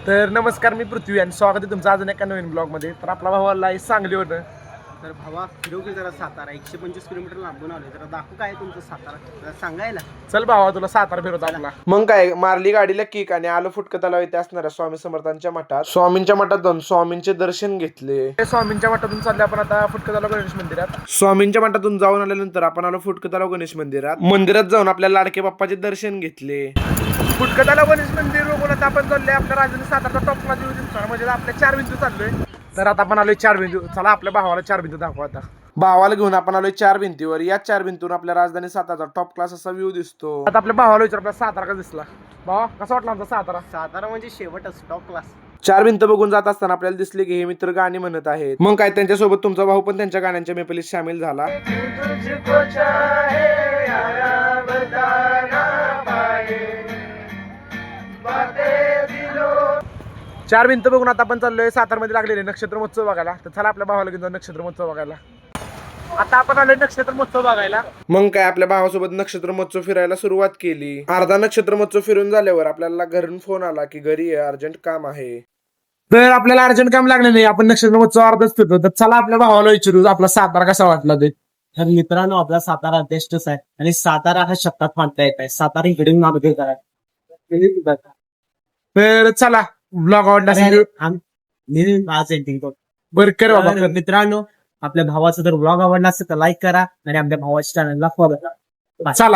तर नमस्कार, मी पृथ्वी आणि स्वागत आहे तुमचं अजून एका नवीन ब्लॉग मध्ये. तर आपला भाऊ आला आहे सांगलीवरनं. तर भावा फिरव की जरा सातारा 125 किलोमीटर लांबून आलोय. जरा दाखवू काय तुमचं सातारा जरा सांगायला. चल भावा, तुला सातारा फिरवतो आपला. मग काय, मारली गाडीला किक आणि आलो फुटकं तलाव इथे असणाऱ्या स्वामी समर्थांच्या मठात. स्वामींच्या मठात जाऊन स्वामींचे दर्शन घेतले. स्वामींच्या मठातून चालले आपण आता फुटकं तलाव गणेश मंदिरात. स्वामींच्या मठातून जाऊन आल्यानंतर आपण आलो फुटकं तलाव गणेश मंदिरात. मंदिरात जाऊन आपल्या लाडके बाप्पाचे दर्शन घेतले. फुटकं तलाव गणेश मंदिर बघून आता आपण चाललोय आपल्या राजधानी सातारा टॉपला जीव दिसणार, म्हणजे आपल्या 4 बिंदू चाललोय. तर आता आपण आलोय 4 बिंदू. चला आपल्या भावाला 4 बिंदू दाखवा. आता भावाला घेऊन आपण आलोय 4 भिंतीवर. या 4 भिंतीतून आपल्या राजधानी सातारा टॉप क्लास असा व्ह्यू दिसतो. आता आपल्या भावाला विचार, आपला सातारा कसा दिसला भावा, कसा वाटला आमचा सातारा? सातारा म्हणजे शेवटच टॉप क्लास. 4 भिंत बघून जात असताना आपल्याला दिसले की हे मित्र गाणी म्हणत आहेत. मग काय, त्यांच्यासोबत तुमचा भाऊ पण त्यांच्या गाण्यांच्या मेपलीत सामील झाला. 4 भिंत बघून आता आपण चाललोय सातारा मध्ये लागलेले नक्षत्र महोत्सव बघायला. तर चला आपल्या भावाला घेऊन जाऊ नक्षत्र महोत्सव बघायला. आता आपण आलोय नक्षत्र महोत्सव बघायला. मग काय, आपल्या भावासोबत नक्षत्र महोत्सव फिरायला सुरुवात केली. अर्धा नक्षत्र महोत्सव फिरून झाल्यावर आपल्याला घरून फोन आला की घरी अर्जंट काम आहे. तर आपल्याला अर्जंट काम लागले नाही, आपण नक्षत्र महोत्सव अर्धच फिरतो. तर चला आपल्या भावाला विचारू आपला सातारा कसा वाटला ते. तर मित्रांनो, आपला सातारा बेस्टच आहे आणि सातारा हा शब्दात मानता येत आहे. सातारा इकडे नामदेव करा. तर चला ब्लॉग आवडला असेल आज एंडिंग करतो. बरं कर बाबा. तर मित्रांनो, आपल्या भावाचा जर ब्लॉग आवडला असेल तर लाईक करा आणि आपल्या भावाच्या चॅनलला फॉलो करा. चला.